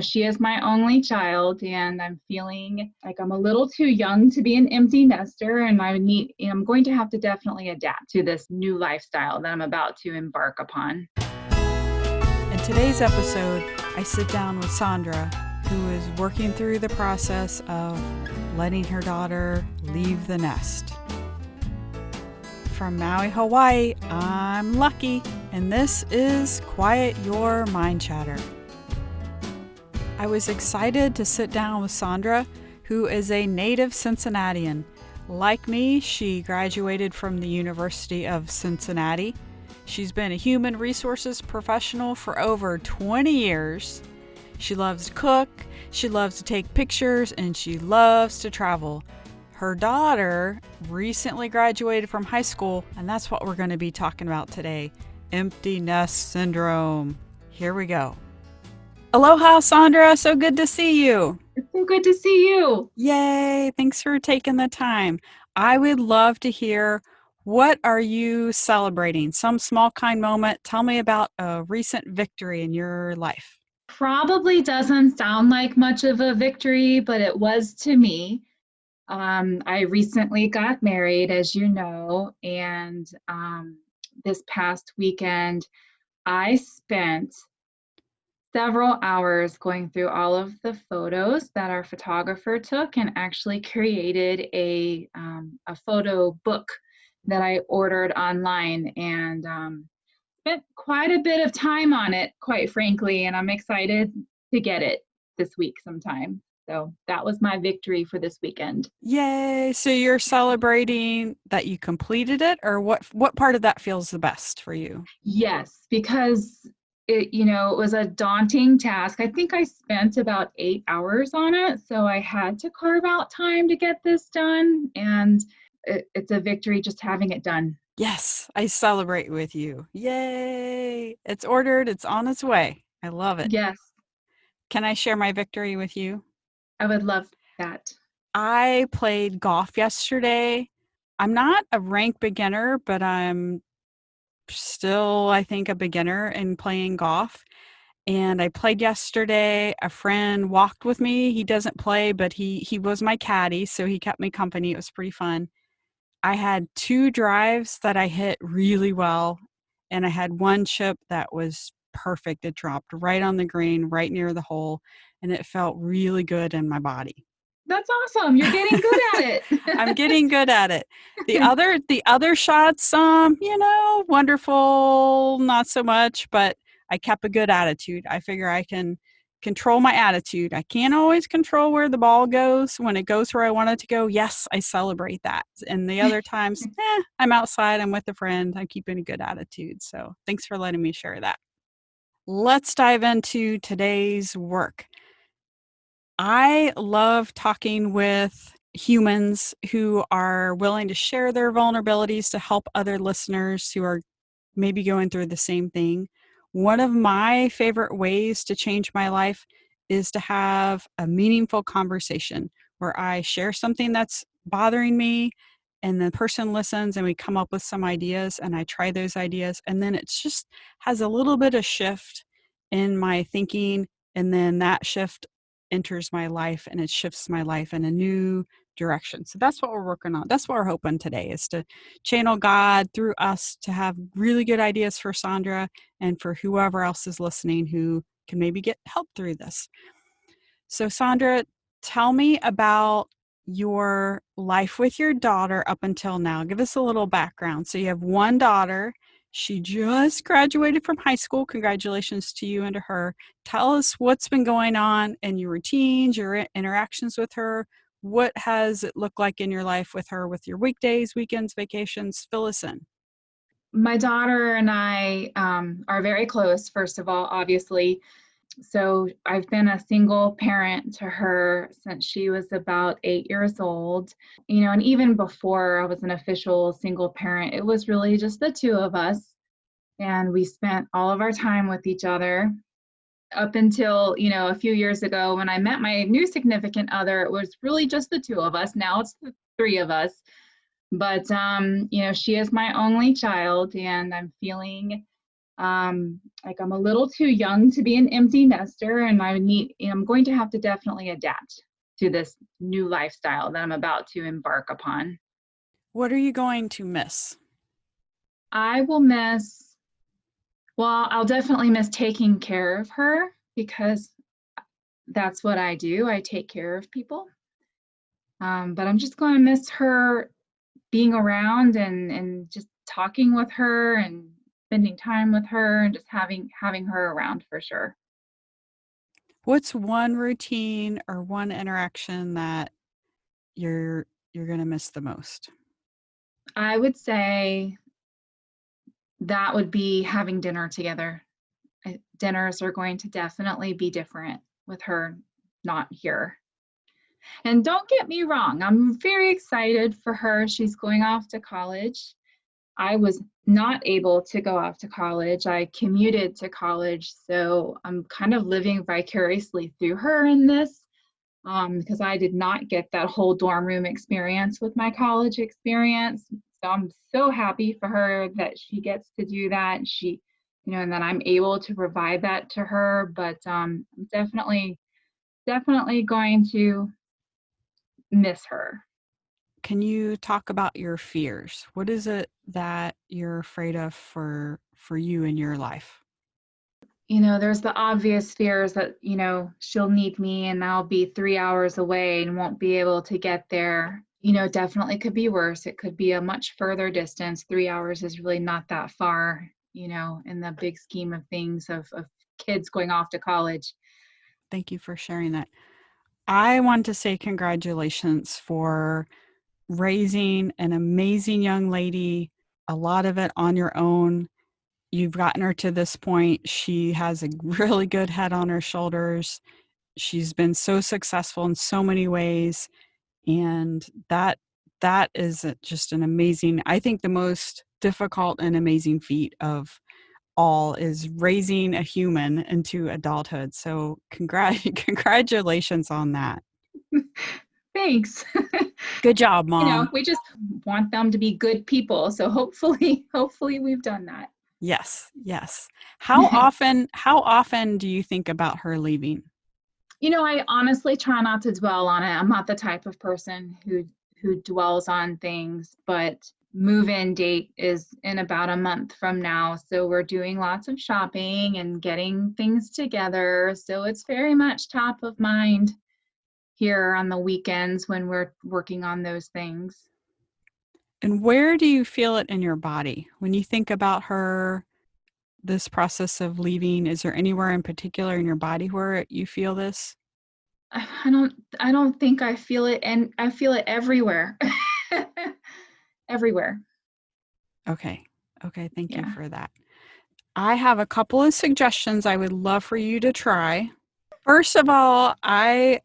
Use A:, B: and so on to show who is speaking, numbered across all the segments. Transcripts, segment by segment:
A: she is my only child, and I'm feeling like I'm a little too young to be an empty nester, and I'm going to have to definitely adapt to this new lifestyle that I'm about to embark upon.
B: In today's episode, I sit down with Sondra, who is working through the process of letting her daughter leave the nest. From Maui, Hawaii, I'm Lucky, and this is Quiet Your Mind Chatter. I was excited to sit down with Sondra, who is a native Cincinnatian. Like me, she graduated from the University of Cincinnati. She's been a human resources professional for over 20 years. She loves to cook, she loves to take pictures, and she loves to travel. Her daughter recently graduated from high school, and that's what we're going to be talking about today. Empty nest syndrome. Here we go. Aloha, Sondra. So good to see you.
A: It's so good to see you.
B: Yay. Thanks for taking the time. I would love to hear, what are you celebrating? Some small kind moment. Tell me about a recent victory in your life.
A: Probably doesn't sound like much of a victory, but it was to me. I recently got married, as you know, and this past weekend, I spent several hours going through all of the photos that our photographer took and actually created a photo book that I ordered online, and spent quite a bit of time on it, quite frankly, and I'm excited to get it this week sometime. So that was my victory for this weekend.
B: Yay. So you're celebrating that you completed it, or what part of that feels the best for you?
A: Yes, because it was a daunting task. I think I spent about 8 hours on it, so I had to carve out time to get this done, and it's a victory just having it done.
B: Yes, I celebrate with you. Yay. It's ordered. It's on its way. I love it.
A: Yes,
B: Can I share my victory with you?
A: I would love that.
B: I played golf yesterday. I'm not a rank beginner, but I'm still, I think, a beginner in playing golf. And I played yesterday. A friend walked with me. He doesn't play, but he was my caddy, so he kept me company. It was pretty fun. I had 2 drives that I hit really well, and I had 1 chip that was perfect. It dropped right on the green, right near the hole, and it felt really good in my body.
A: That's awesome. You're getting good at
B: I'm
A: it.
B: getting good at it. The other shots, wonderful, not so much, but I kept a good attitude. I figure I can control my attitude. I can't always control where the ball goes. When it goes where I want it to go, yes, I celebrate that. And the other times, I'm outside, I'm with a friend, I'm keeping a good attitude. So thanks for letting me share that. Let's dive into today's work. I love talking with humans who are willing to share their vulnerabilities to help other listeners who are maybe going through the same thing. One of my favorite ways to change my life is to have a meaningful conversation where I share something that's bothering me, and the person listens, and we come up with some ideas, and I try those ideas, and then it just has a little bit of shift in my thinking, and then that shift enters my life, and it shifts my life in a new direction. So that's what we're working on. That's what we're hoping today, is to channel God through us to have really good ideas for Sondra and for whoever else is listening who can maybe get help through this. So Sondra, tell me about your life with your daughter up until now. Give us a little background. So you have 1 daughter. She just graduated from high school. Congratulations to you and to her. Tell us what's been going on in your routines, your interactions with her. What has it looked like in your life with her, with your weekdays, weekends, vacations? Fill us in.
A: My daughter and I are very close, first of all, obviously. So I've been a single parent to her since she was about 8 years old. And even before I was an official single parent, it was really just the 2 of us. And we spent all of our time with each other up until, a few years ago when I met my new significant other. It was really just the 2 of us. Now it's the 3 of us. But, she is my only child, and I'm feeling Like I'm a little too young to be an empty nester, and I'm going to have to definitely adapt to this new lifestyle that I'm about to embark upon.
B: What are you going to miss?
A: I will miss, well, I'll definitely miss taking care of her because that's what I do. I take care of people. But I'm just going to miss her being around and just talking with her and spending time with her and just having her around for sure.
B: What's one routine or one interaction that you're going to miss the most?
A: I would say that would be having dinner together. Dinners are going to definitely be different with her not here. And don't get me wrong, I'm very excited for her. She's going off to college. I was not able to go off to college. I commuted to college, so I'm kind of living vicariously through her in this because I did not get that whole dorm room experience with my college experience. So I'm so happy for her that she gets to do that. And that I'm able to provide that to her. But I'm definitely going to miss her.
B: Can you talk about your fears? What is it that you're afraid of for you in your life?
A: There's the obvious fears that, she'll need me and I'll be 3 hours away and won't be able to get there. Definitely could be worse. It could be a much further distance. 3 hours is really not that far, in the big scheme of things of kids going off to college.
B: Thank you for sharing that. I want to say congratulations for raising an amazing young lady, a lot of it on your own. You've gotten her to this point. She has a really good head on her shoulders. She's been so successful in so many ways. And that is just an amazing, I think the most difficult and amazing feat of all is raising a human into adulthood. So congratulations on that.
A: Thanks.
B: Good job, Mom.
A: We just want them to be good people. So hopefully we've done that.
B: Yes, yes. How often do you think about her leaving?
A: I honestly try not to dwell on it. I'm not the type of person who dwells on things, but move-in date is in about a month from now. So we're doing lots of shopping and getting things together. So it's very much top of mind here on the weekends when we're working on those things.
B: And where do you feel it in your body? When you think about her, this process of leaving, is there anywhere in particular in your body where you feel this?
A: I don't think I feel it, and I feel it everywhere. Everywhere.
B: Okay. Okay, thank you
A: Yeah.
B: for that. I have a couple of suggestions I would love for you to try. First of all, I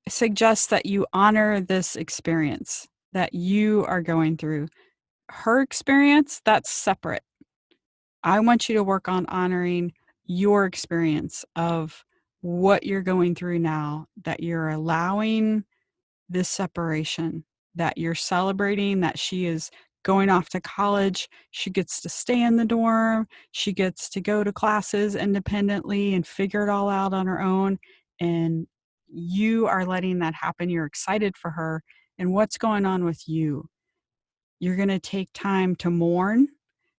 B: suggest that you honor this experience that you are going through. Her experience, that's separate. I want you to work on honoring your experience of what you're going through now, that you're allowing this separation, that you're celebrating that she is going off to college. She gets to stay in the dorm. She gets to go to classes independently and figure it all out on her own. And you are letting that happen. You're excited for her. And what's going on with you? You're going to take time to mourn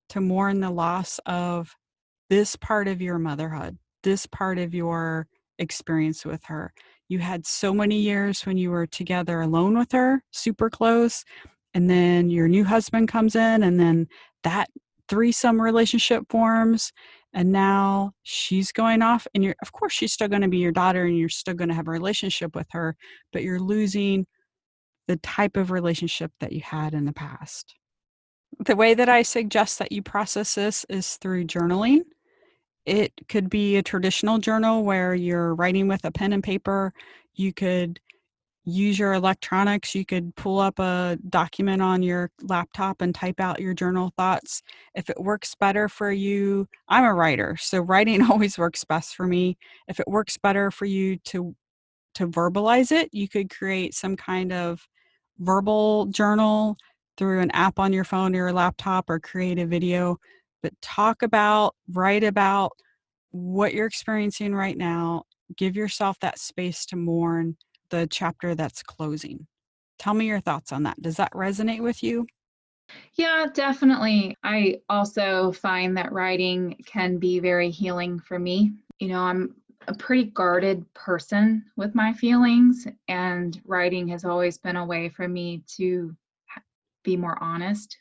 B: the loss of this part of your motherhood, this part of your experience with her. You had so many years when you were together alone with her, super close, and then your new husband comes in, and then that threesome relationship forms, and now she's going off, and of course she's still going to be your daughter and you're still going to have a relationship with her, but you're losing the type of relationship that you had in the past. The way that I suggest that you process this is through journaling. It could be a traditional journal where you're writing with a pen and paper. You could use your electronics. You could pull up a document on your laptop and type out your journal thoughts. If it works better for you, I'm a writer, so writing always works best for me. If it works better for you to verbalize it, you could create some kind of verbal journal through an app on your phone or your laptop, or create a video. but talk about, write about what you're experiencing right now. Give yourself that space to mourn the chapter that's closing. Tell me your thoughts on that. Does that resonate with you?
A: Yeah, definitely. I also find that writing can be very healing for me. I'm a pretty guarded person with my feelings, and writing has always been a way for me to be more honest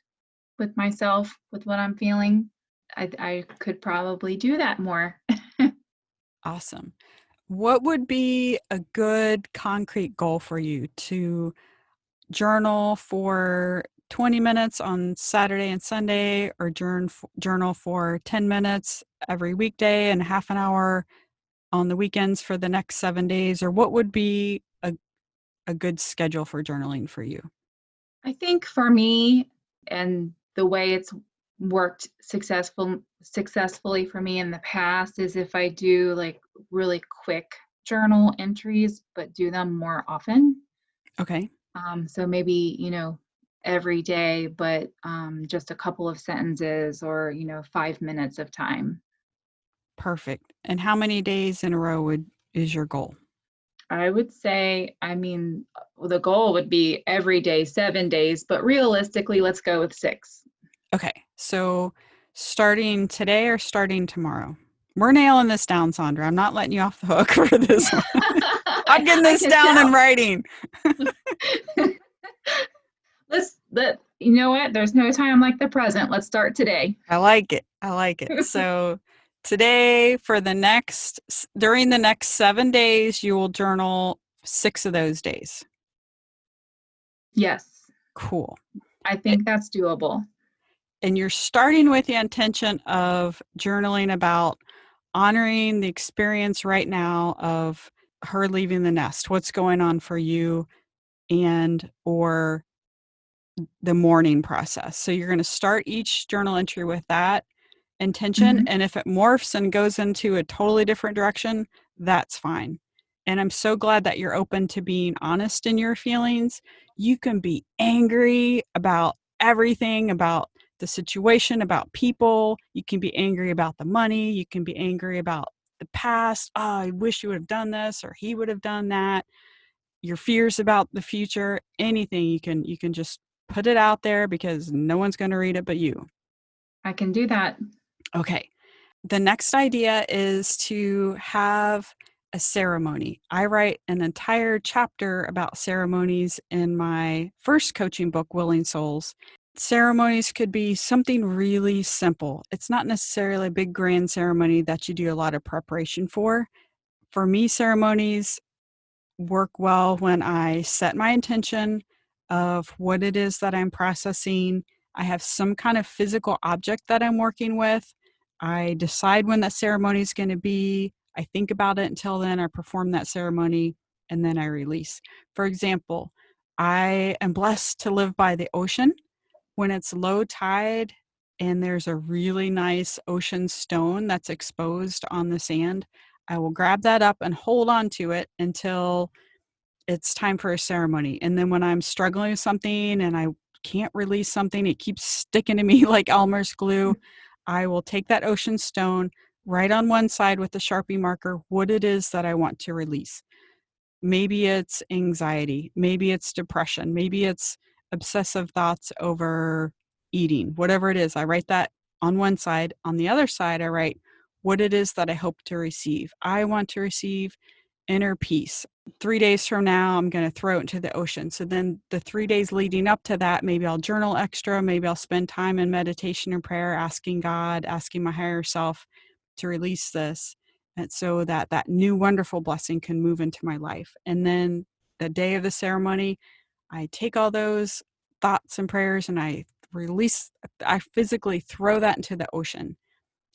A: with myself, with what I'm feeling. I could probably do that more.
B: Awesome. What would be a good concrete goal for you to journal for 20 minutes on Saturday and Sunday, or journal for 10 minutes every weekday and half an hour on the weekends for the next 7 days? Or what would be a good schedule for journaling for you?
A: I think for me, and the way it's worked successfully for me in the past, is if I do like really quick journal entries, but do them more often.
B: Okay,
A: So maybe, every day, but just a couple of sentences or, 5 minutes of time.
B: perfect. And how many days in a row is your goal?
A: I would say, the goal would be every day, 7 days, but realistically, let's go with 6.
B: Okay, so starting today or starting tomorrow? We're nailing this down, Sondra. I'm not letting you off the hook for this one. I'm getting
A: I
B: this
A: can
B: down in
A: tell.
B: writing.
A: You know what? There's no time like the present. Let's start today.
B: I like it. I like it. So today, during the next 7 days, you will journal 6 of those days.
A: Yes,
B: Cool.
A: I think that's doable.
B: And you're starting with the intention of journaling about honoring the experience right now of her leaving the nest, what's going on for you, and or the mourning process. So you're going to start each journal entry with that intention.
A: Mhm.
B: And if it morphs and goes into a totally different direction, that's fine. And I'm so glad that you're open to being honest in your feelings. You can be angry about everything, about the situation, about people. You can be angry about the money. You can be angry about the past. Oh, I wish you would have done this or he would have done that. Your fears about the future, anything you can just put it out there because no one's going to read it but you.
A: I can do that.
B: Okay. The next idea is to have a ceremony. I write an entire chapter about ceremonies in my first coaching book, Willing Souls. Ceremonies could be something really simple. It's not necessarily a big grand ceremony that you do a lot of preparation for. For me, ceremonies work well when I set my intention of what it is that I'm processing. I have some kind of physical object that I'm working with. I decide when that ceremony is going to be. I think about it until then. I perform that ceremony and then I release. For example, I am blessed to live by the ocean. When it's low tide and there's a really nice ocean stone that's exposed on the sand, I will grab that up and hold on to it until it's time for a ceremony. And then when I'm struggling with something and I can't release something, it keeps sticking to me like Elmer's glue. I will take that ocean stone, write on one side with the Sharpie marker what it is that I want to release. Maybe it's anxiety, maybe it's depression, maybe it's obsessive thoughts over eating, whatever it is. I write that on one side. On the other side, I write what it is that I hope to receive. I want to receive inner peace. 3 days from now, I'm going to throw it into the ocean. So then the 3 days leading up to that, maybe I'll journal extra. Maybe I'll spend time in meditation and prayer, asking God, asking my higher self to release this. And so that that new wonderful blessing can move into my life. And then the day of the ceremony, I take all those thoughts and prayers and I physically throw that into the ocean.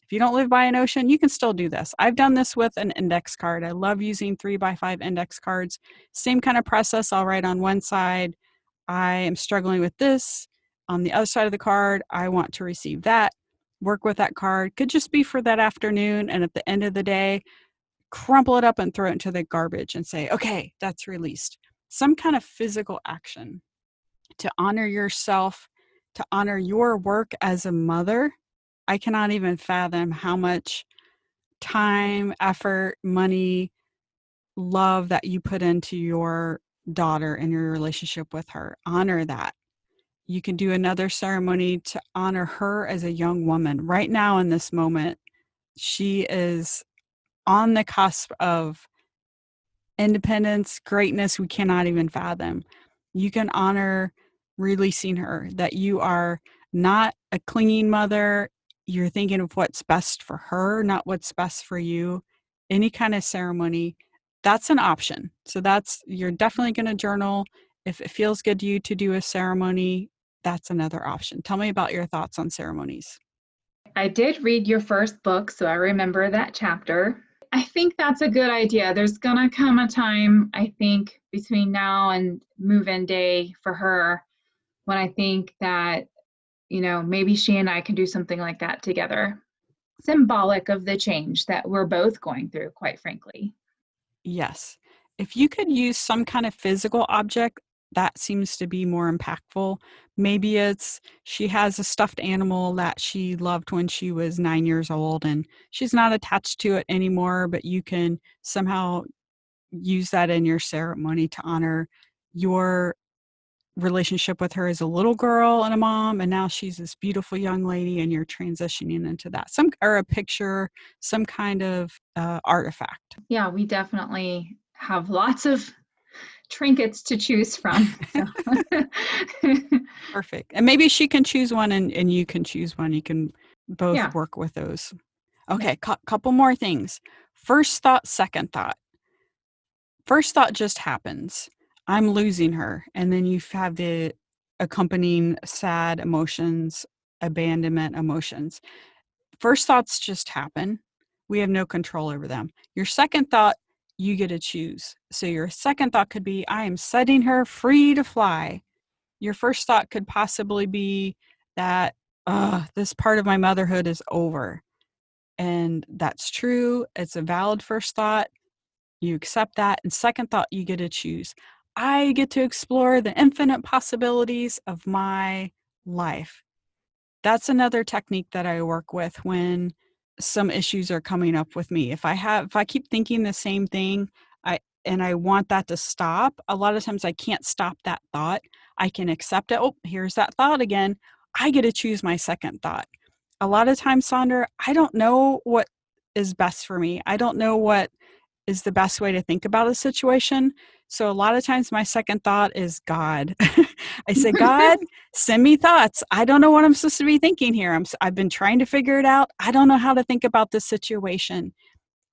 B: If you don't live by an ocean, you can still do this. I've done this with an index card. I love using 3x5 index cards. Same kind of process. I'll write on one side, I am struggling with this. On the other side of the card, I want to receive that. Work with that card. Could just be for that afternoon. And at the end of the day, crumple it up and throw it into the garbage and say, okay, that's released. Some kind of physical action to honor yourself, to honor your work as a mother, I cannot even fathom how much time, effort, money, love that you put into your daughter and your relationship with her. Honor that. You can do another ceremony to honor her as a young woman. Right now, in this moment, she is on the cusp of independence, greatness we cannot even fathom. You can honor releasing her, that you are not a clinging mother. You're thinking of what's best for her, not what's best for you. Any kind of ceremony, that's an option. So you're definitely going to journal. If it feels good to you to do a ceremony, that's another option. Tell me about your thoughts on ceremonies.
A: I did read your first book, so I remember that chapter. I think that's a good idea. There's going to come a time, I think, between now and move-in day for her when I think that, maybe she and I can do something like that together. Symbolic of the change that we're both going through, quite frankly.
B: Yes. If you could use some kind of physical object, that seems to be more impactful. Maybe it's she has a stuffed animal that she loved when she was 9 years old and she's not attached to it anymore, but you can somehow use that in your ceremony to honor your relationship with her as a little girl and a mom, and now she's this beautiful young lady and you're transitioning into that. Or a picture, some kind of artifact.
A: Yeah, we definitely have lots of trinkets to choose from. So.
B: Perfect. And maybe she can choose one and you can choose one. You can both work with those. Okay, couple more things. First thought, second thought. First thought just happens. I'm losing her. And then you have the accompanying sad emotions, abandonment emotions. First thoughts just happen. We have no control over them. Your second thought, you get to choose. So your second thought could be, I am setting her free to fly. Your first thought could possibly be that, this part of my motherhood is over. And that's true. It's a valid first thought. You accept that. And second thought, you get to choose. I get to explore the infinite possibilities of my life. That's another technique that I work with when some issues are coming up with me. If I keep thinking the same thing, I want that to stop, a lot of times I can't stop that thought. I can accept it. Oh, here's that thought again. I get to choose my second thought. A lot of times, Sondra, I don't know what is best for me. I don't know what is the best way to think about a situation. So a lot of times my second thought is God. I say, God, send me thoughts. I don't know what I'm supposed to be thinking here. I've been trying to figure it out. I don't know how to think about this situation.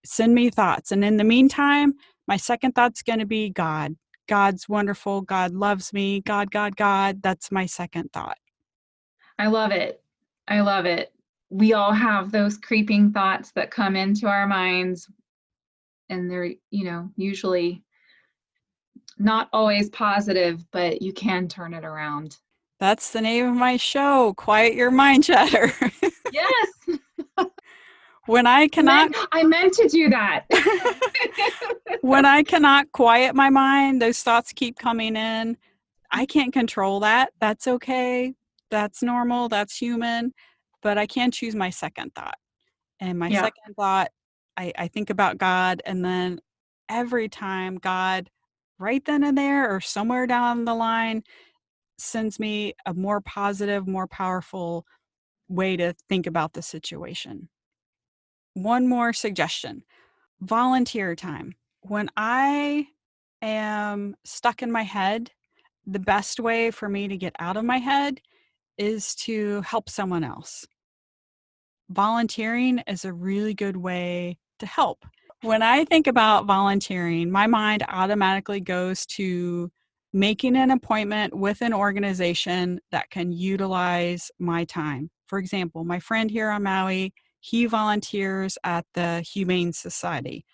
B: Send me thoughts. And in the meantime, my second thought's going to be God. God's wonderful. God loves me. God, God, God. That's my second thought.
A: I love it. I love it. We all have those creeping thoughts that come into our minds, and they're, usually not always positive, but you can turn it around.
B: That's the name of my show, Quiet Your Mind Chatter.
A: Yes.
B: When I cannot,
A: I meant to do that.
B: when I cannot quiet my mind, those thoughts keep coming in. I can't control that. That's okay. That's normal. That's human. But I can choose my second thought. And my second thought, I think about God. And then every time God, right then and there or somewhere down the line, sends me a more positive, more powerful way to think about the situation. One more suggestion. Volunteer time. When I am stuck in my head, the best way for me to get out of my head is to help someone else. Volunteering is a really good way to help. When I think about volunteering, my mind automatically goes to making an appointment with an organization that can utilize my time. For example, my friend here on Maui, he volunteers at the Humane Society.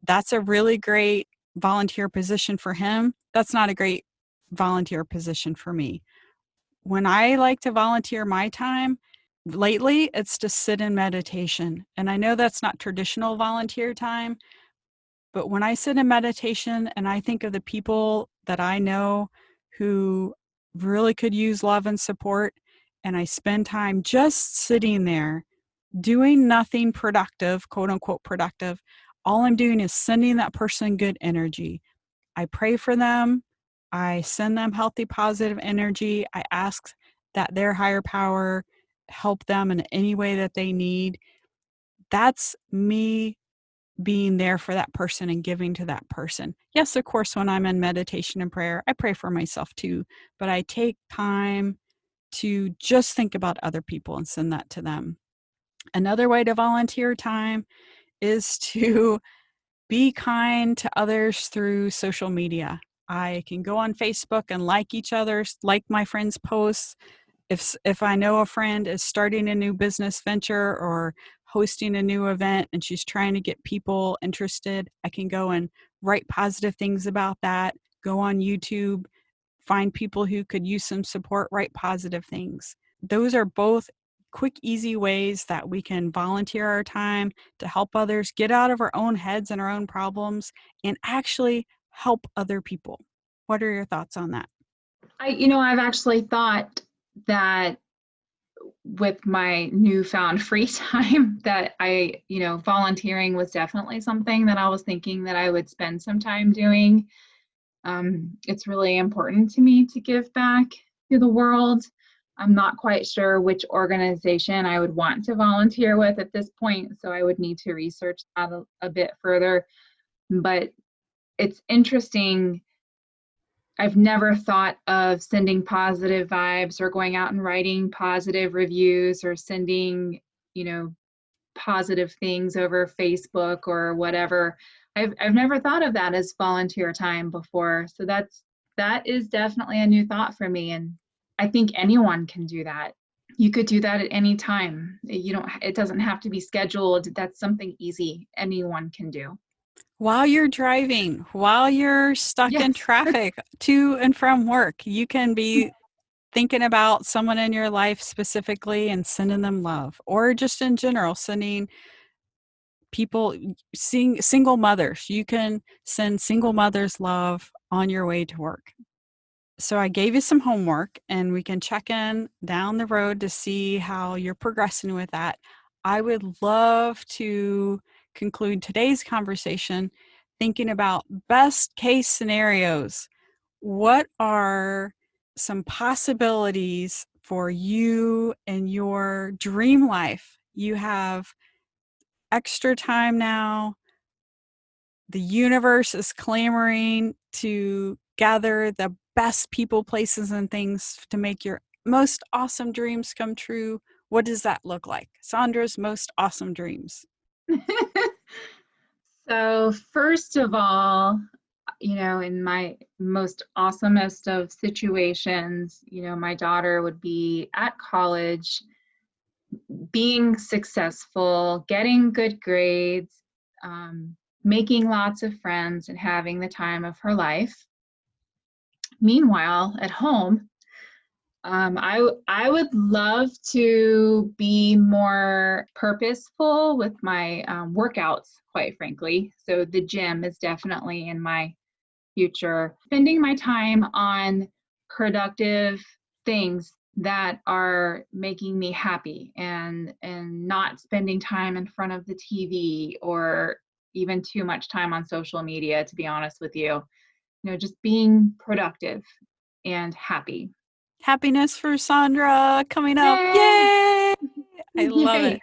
B: That's a really great volunteer position for him. That's not a great volunteer position for me. When I like to volunteer my time, lately it's to sit in meditation. And I know that's not traditional volunteer time, but when I sit in meditation and I think of the people that I know who really could use love and support, and I spend time just sitting there doing nothing productive, quote unquote productive. All I'm doing is sending that person good energy. I pray for them. I send them healthy, positive energy. I ask that their higher power help them in any way that they need. That's me being there for that person and giving to that person. Yes, of course, when I'm in meditation and prayer, I pray for myself too, but I take time to just think about other people and send that to them. Another way to volunteer time is to be kind to others through social media. I can go on Facebook and like my friends' posts. If I know a friend is starting a new business venture or hosting a new event and she's trying to get people interested, I can go and write positive things about that. Go on YouTube, find people who could use some support, write positive things. Those are both quick, easy ways that we can volunteer our time to help others get out of our own heads and our own problems and actually help other people. What are your thoughts on that?
A: I've actually thought that with my newfound free time that volunteering was definitely something that I was thinking that I would spend some time doing. It's really important to me to give back to the world. I'm not quite sure which organization I would want to volunteer with at this point, so I would need to research that a bit further. But it's interesting. I've never thought of sending positive vibes or going out and writing positive reviews or sending, positive things over Facebook or whatever. I've never thought of that as volunteer time before. So that is definitely a new thought for me. And I think anyone can do that. You could do that at any time. It doesn't have to be scheduled. That's something easy anyone can do.
B: While you're driving, while you're stuck in
A: Yes.
B: traffic to and from work, you can be thinking about someone in your life specifically and sending them love, or just in general, sending people, single mothers. You can send single mothers love on your way to work. So I gave you some homework and we can check in down the road to see how you're progressing with that. I would love to conclude today's conversation thinking about best case scenarios. What are some possibilities for you and your dream life? You have extra time now. The universe is clamoring to gather the best people, places, and things to make your most awesome dreams come true. What does that look like? Sondra's most awesome dreams.
A: So, first of all, in my most awesomest of situations, my daughter would be at college, being successful, getting good grades, making lots of friends, and having the time of her life. Meanwhile, at home, I would love to be more purposeful with my workouts, quite frankly. So the gym is definitely in my future. Spending my time on productive things that are making me happy and not spending time in front of the TV or even too much time on social media, to be honest with you. Just being productive and happy.
B: Happiness for Sondra coming up.
A: Yay!
B: Yay! I love
A: Yay!
B: it.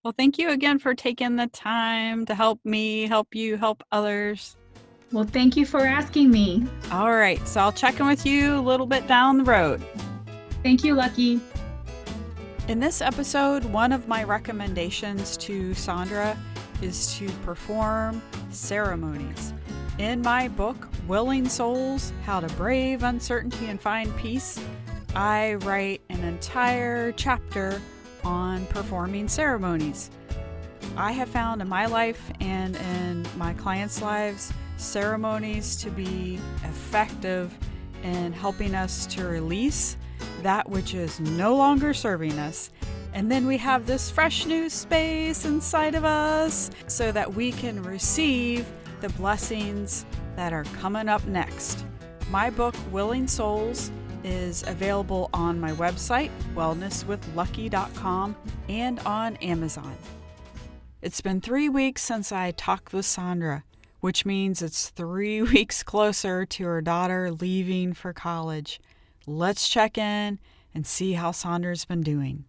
B: Well, thank you again for taking the time to help me, help you, help others.
A: Well, thank you for asking me.
B: All right, so I'll check in with you a little bit down the road.
A: Thank you, Lucky.
B: In this episode, one of my recommendations to Sondra is to perform ceremonies. In my book, Willing Souls, How to Brave Uncertainty and Find Peace, I write an entire chapter on performing ceremonies. I have found in my life and in my clients' lives, ceremonies to be effective in helping us to release that which is no longer serving us. And then we have this fresh new space inside of us so that we can receive the blessings that are coming up next. My book, Willing Souls, is available on my website, wellnesswithlucky.com, and on Amazon. It's been 3 weeks since I talked with Sondra, which means it's 3 weeks closer to her daughter leaving for college. Let's check in and see how Sondra's been doing.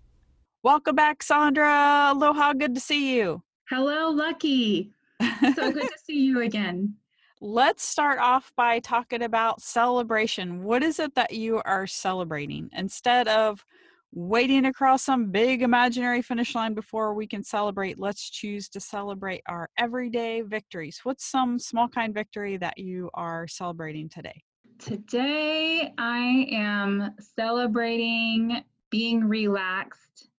B: Welcome back, Sondra. Aloha, good to see you.
A: Hello, Lucky. So good to see you again.
B: Let's start off by talking about celebration. What is it that you are celebrating? Instead of waiting across some big imaginary finish line before we can celebrate, let's choose to celebrate our everyday victories. What's some small kind victory that you are celebrating today?
A: Today, I am celebrating being relaxed.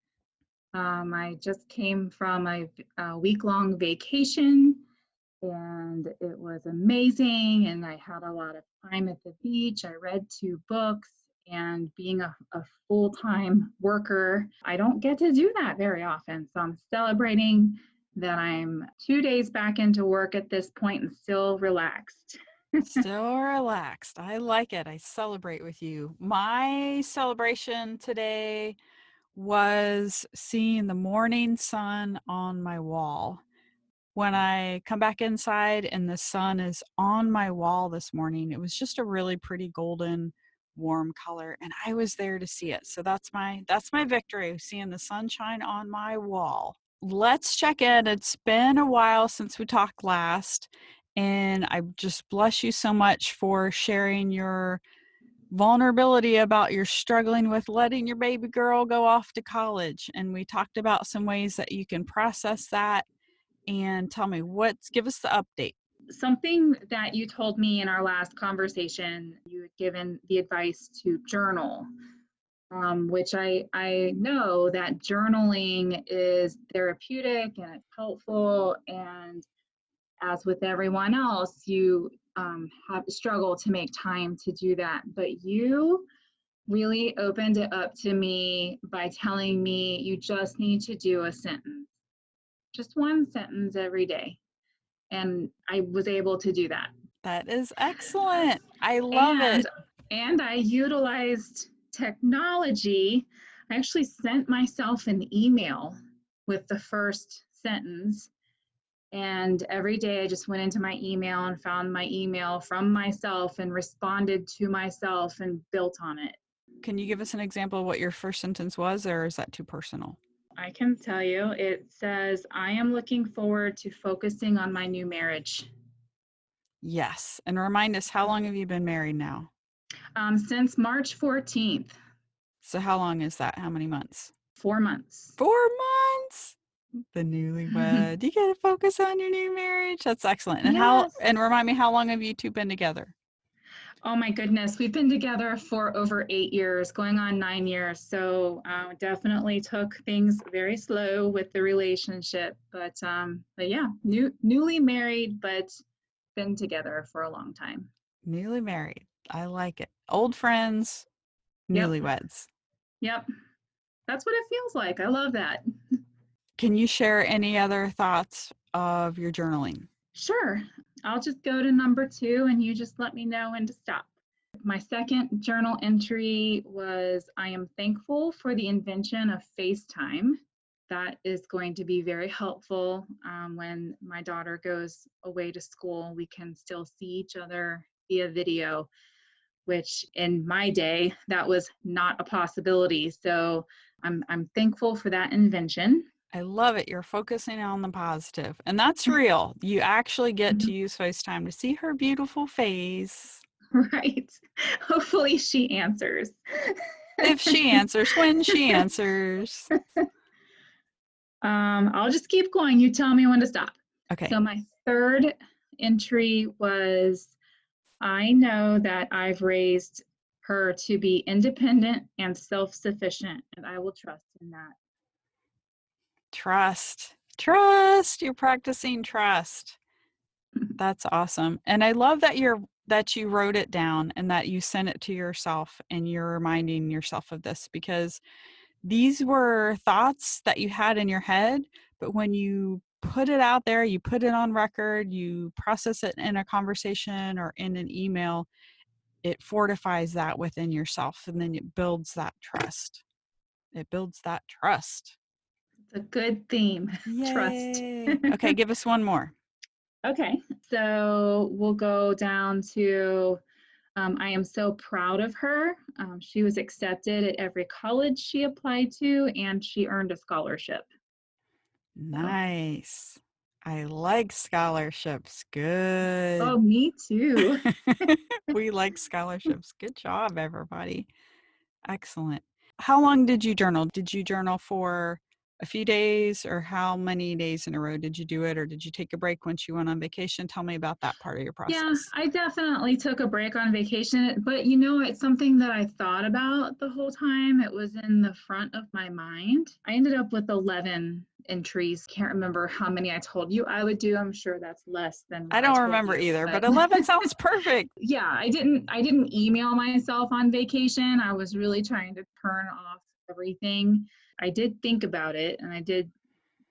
A: I just came from a week-long vacation, and it was amazing. And I had a lot of time at the beach. I read 2 books, and being a full-time worker, I don't get to do that very often. So I'm celebrating that I'm 2 days back into work at this point and still relaxed.
B: Still relaxed. I like it. I celebrate with you. My celebration today was seeing the morning sun on my wall. When I come back inside and the sun is on my wall this morning, it was just a really pretty golden warm color, and I was there to see it. So that's my victory, seeing the sunshine on my wall. Let's check in. It's been a while since we talked last, and I just bless you so much for sharing your vulnerability about your struggling with letting your baby girl go off to college. And we talked about some ways that you can process that. And tell me, give us the update.
A: Something that you told me in our last conversation, you had given the advice to journal, which I know that journaling is therapeutic and it's helpful. And as with everyone else, you have struggled to make time to do that. But you really opened it up to me by telling me you just need to do a sentence, just one sentence every day. And I was able to do that.
B: That is excellent. I love
A: And
B: it.
A: and I utilized technology. I actually sent myself an email with the first sentence. And every day I just went into my email and found my email from myself and responded to myself and built on it.
B: Can you give us an example of what your first sentence was, or is that too personal?
A: I can tell you, it says, I am looking forward to focusing on my new marriage.
B: Yes. And remind us, how long have you been married now?
A: Since March 14th.
B: So how long is that? How many months?
A: 4 months.
B: 4 months. The newlywed. You got to focus on your new marriage. That's excellent. And
A: Yes.
B: and remind me, how long have you two been together?
A: Oh my goodness, we've been together for over 8 years, going on 9 years. So definitely took things very slow with the relationship, but yeah, newly married, but been together for a long time.
B: Newly married. I like it. Old friends,
A: Yep,
B: newlyweds.
A: yep. That's what it feels like. I love that.
B: Can you share any other thoughts of your journaling?
A: Sure. I'll just go to number 2 and you just let me know when to stop. My second journal entry was, I am thankful for the invention of FaceTime. That is going to be very helpful when my daughter goes away to school. We can still see each other via video, which in my day, that was not a possibility. So I'm thankful for that invention.
B: I love it. You're focusing on the positive. And that's real. You actually get to use FaceTime to see her beautiful face.
A: Right. Hopefully she answers.
B: If she answers, when she answers.
A: I'll just keep going. You tell me when to stop.
B: Okay.
A: So my third entry was, I know that I've raised her to be independent and self-sufficient, and I will trust in that.
B: Trust. Trust. You're practicing trust. That's awesome. And I love that you wrote it down and that you sent it to yourself and you're reminding yourself of this, because these were thoughts that you had in your head, but when you put it out there, you put it on record, you process it in a conversation or in an email, it fortifies that within yourself, and then it builds that trust. It builds that trust.
A: It's a good theme. Trust.
B: Yay. Okay, give us one more.
A: Okay, so we'll go down to I am so proud of her. She was accepted at every college she applied to, and she earned a scholarship. So,
B: Nice. I like scholarships. Good.
A: oh, me too.
B: We like scholarships. Good job, everybody. Excellent. How long did you journal? Did you journal for a few days, or how many days in a row did you do it? Or did you take a break once you went on vacation? Tell me about that part of your
A: Yeah,
B: process.
A: I definitely took a break on vacation, but it's something that I thought about the whole time. It was in the front of my mind. I ended up with 11 entries. Can't remember how many I told you I would do. I'm sure that's less than
B: I
A: what I
B: don't
A: told
B: remember
A: you,
B: either,
A: but
B: but 11 sounds perfect.
A: yeah, I didn't email myself on vacation. I was really trying to turn off everything. I did think about it, and I did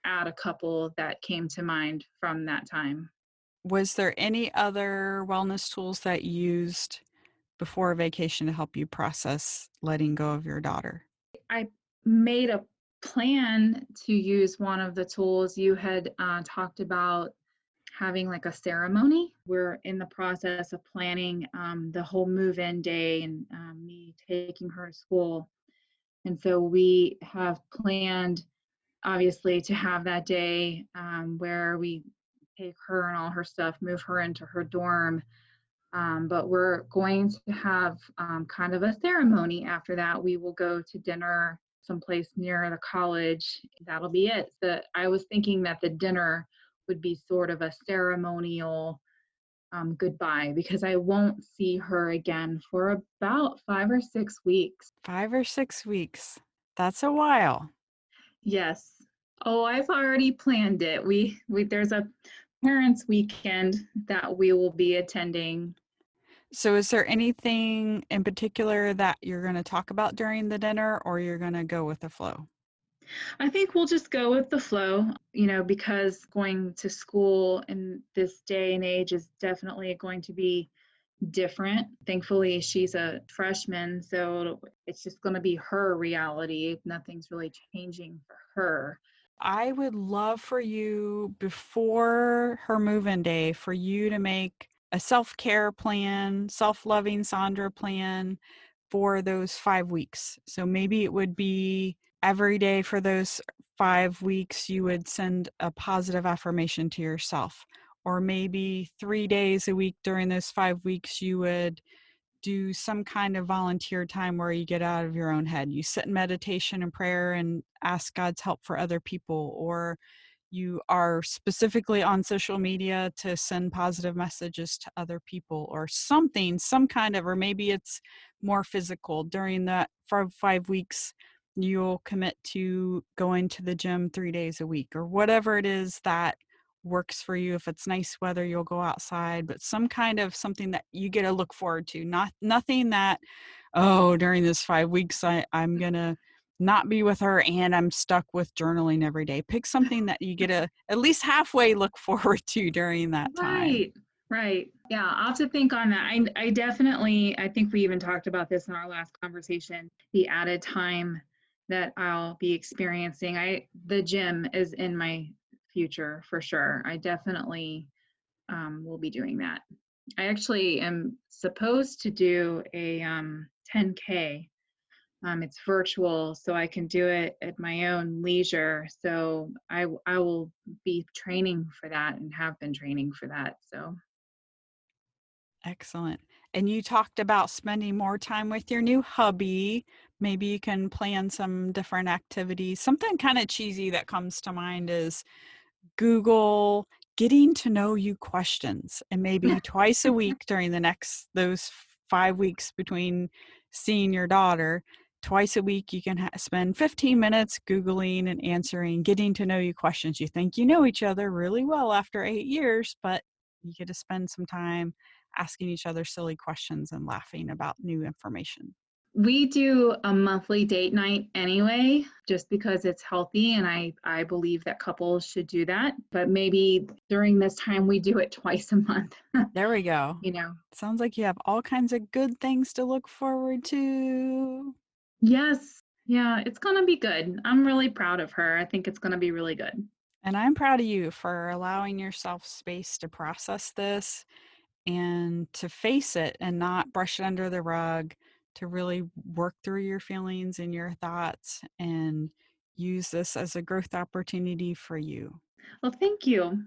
A: add a couple that came to mind from that time.
B: Was there any other wellness tools that you used before a vacation to help you process letting go of your daughter?
A: I made a plan to use one of the tools you had talked about, having like a ceremony. We're in the process of planning the whole move-in day, and me taking her to school. And so we have planned, obviously, to have that day where we take her and all her stuff, move her into her dorm. But we're going to have kind of a ceremony after that. We will go to dinner someplace near the college. That'll be it. I was thinking that the dinner would be sort of a ceremonial goodbye, because I won't see her again for about 5 or 6 weeks.
B: 5 or 6 weeks. That's a while.
A: Yes. Oh, I've already planned it. We there's a parents' weekend that we will be attending.
B: So is there anything in particular that you're going to talk about during the dinner, or you're going to go with the flow?
A: I think we'll just go with the flow, because going to school in this day and age is definitely going to be different. Thankfully, she's a freshman, so it's just going to be her reality. Nothing's really changing for her.
B: I would love for you, before her move-in day, for you to make a self-care plan, self-loving Sondra plan for those 5 weeks. So maybe it would be every day for those 5 weeks, you would send a positive affirmation to yourself. Or maybe 3 days a week during those 5 weeks, you would do some kind of volunteer time where you get out of your own head. You sit in meditation and prayer and ask God's help for other people, or you are specifically on social media to send positive messages to other people, or something, some kind of, or maybe it's more physical. During that 5 weeks, you'll commit to going to the gym 3 days a week, or whatever it is that works for you. If it's nice weather, you'll go outside, but some kind of something that you get to look forward to. Nothing that, oh, during this 5 weeks, I'm gonna not be with her and I'm stuck with journaling every day. Pick something that you get to at least halfway look forward to during that time.
A: Right, right. Yeah, I'll have to think on that. I definitely, I think we even talked about this in our last conversation, the added time that I'll be experiencing. The gym is in my future for sure. I definitely will be doing that. I actually am supposed to do a 10K. It's virtual, so I can do it at my own leisure. So I will be training for that, and have been training for that. So
B: Excellent. And you talked about spending more time with your new hubby. Maybe you can plan some different activities. Something kind of cheesy that comes to mind is Google getting to know you questions, and maybe twice a week during those 5 weeks between seeing your daughter, twice a week you can spend 15 minutes Googling and answering getting to know you questions. You think you know each other really well after 8 years, but you get to spend some time asking each other silly questions and laughing about new information.
A: We do a monthly date night anyway, just because it's healthy, and I believe that couples should do that. But maybe during this time we do it twice a month.
B: There we go.
A: You know.
B: Sounds like you have all kinds of good things to look forward to.
A: Yes. Yeah, it's gonna be good. I'm really proud of her. I think it's gonna be really good.
B: And I'm proud of you for allowing yourself space to process this and to face it and not brush it under the rug, to really work through your feelings and your thoughts and use this as a growth opportunity for you.
A: Well, thank you.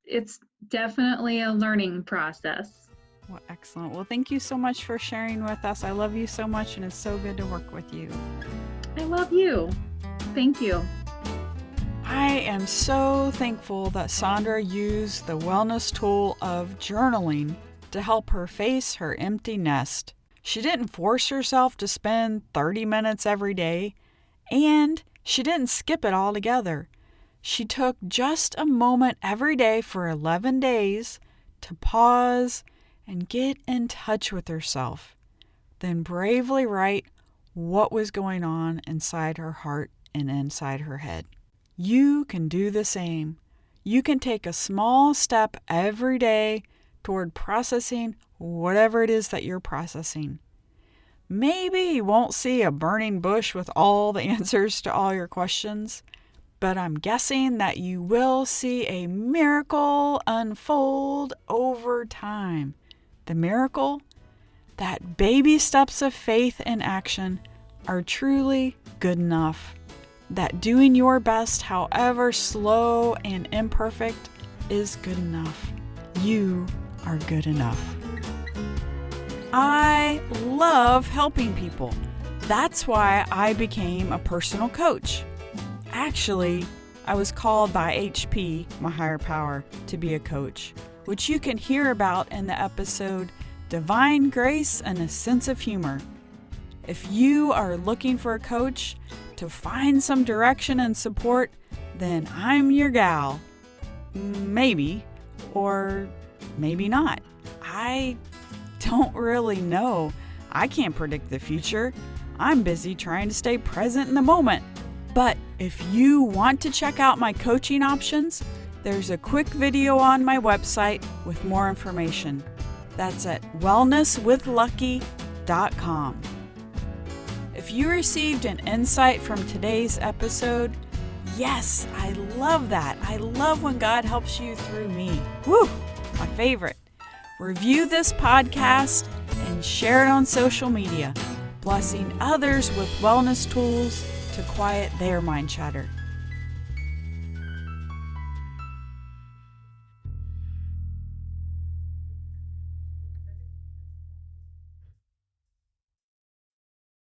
A: It's definitely a learning process.
B: Well, excellent. Well, thank you so much for sharing with us. I love you so much, and it's so good to work with you.
A: I love you. Thank you.
B: I am so thankful that Sondra used the wellness tool of journaling to help her face her empty nest. She didn't force herself to spend 30 minutes every day, and she didn't skip it altogether. She took just a moment every day for 11 days to pause and get in touch with herself, then bravely write what was going on inside her heart and inside her head. You can do the same. You can take a small step every day toward processing whatever it is that you're processing. Maybe you won't see a burning bush with all the answers to all your questions, but I'm guessing that you will see a miracle unfold over time. The miracle that baby steps of faith and action are truly good enough. That doing your best, however slow and imperfect, is good enough. You are good enough. I love helping people. That's why I became a personal coach. Actually, I was called by HP, my higher power, to be a coach, which you can hear about in the episode Divine Grace and a Sense of Humor. If you are looking for a coach to find some direction and support, then I'm your gal. Maybe, or maybe not. I don't really know. I can't predict the future. I'm busy trying to stay present in the moment. But if you want to check out my coaching options, there's a quick video on my website with more information. That's at wellnesswithlucky.com. If you received an insight from today's episode, yes, I love that. I love when God helps you through me. Woo! My favorite. Review this podcast and share it on social media, blessing others with wellness tools to quiet their mind chatter.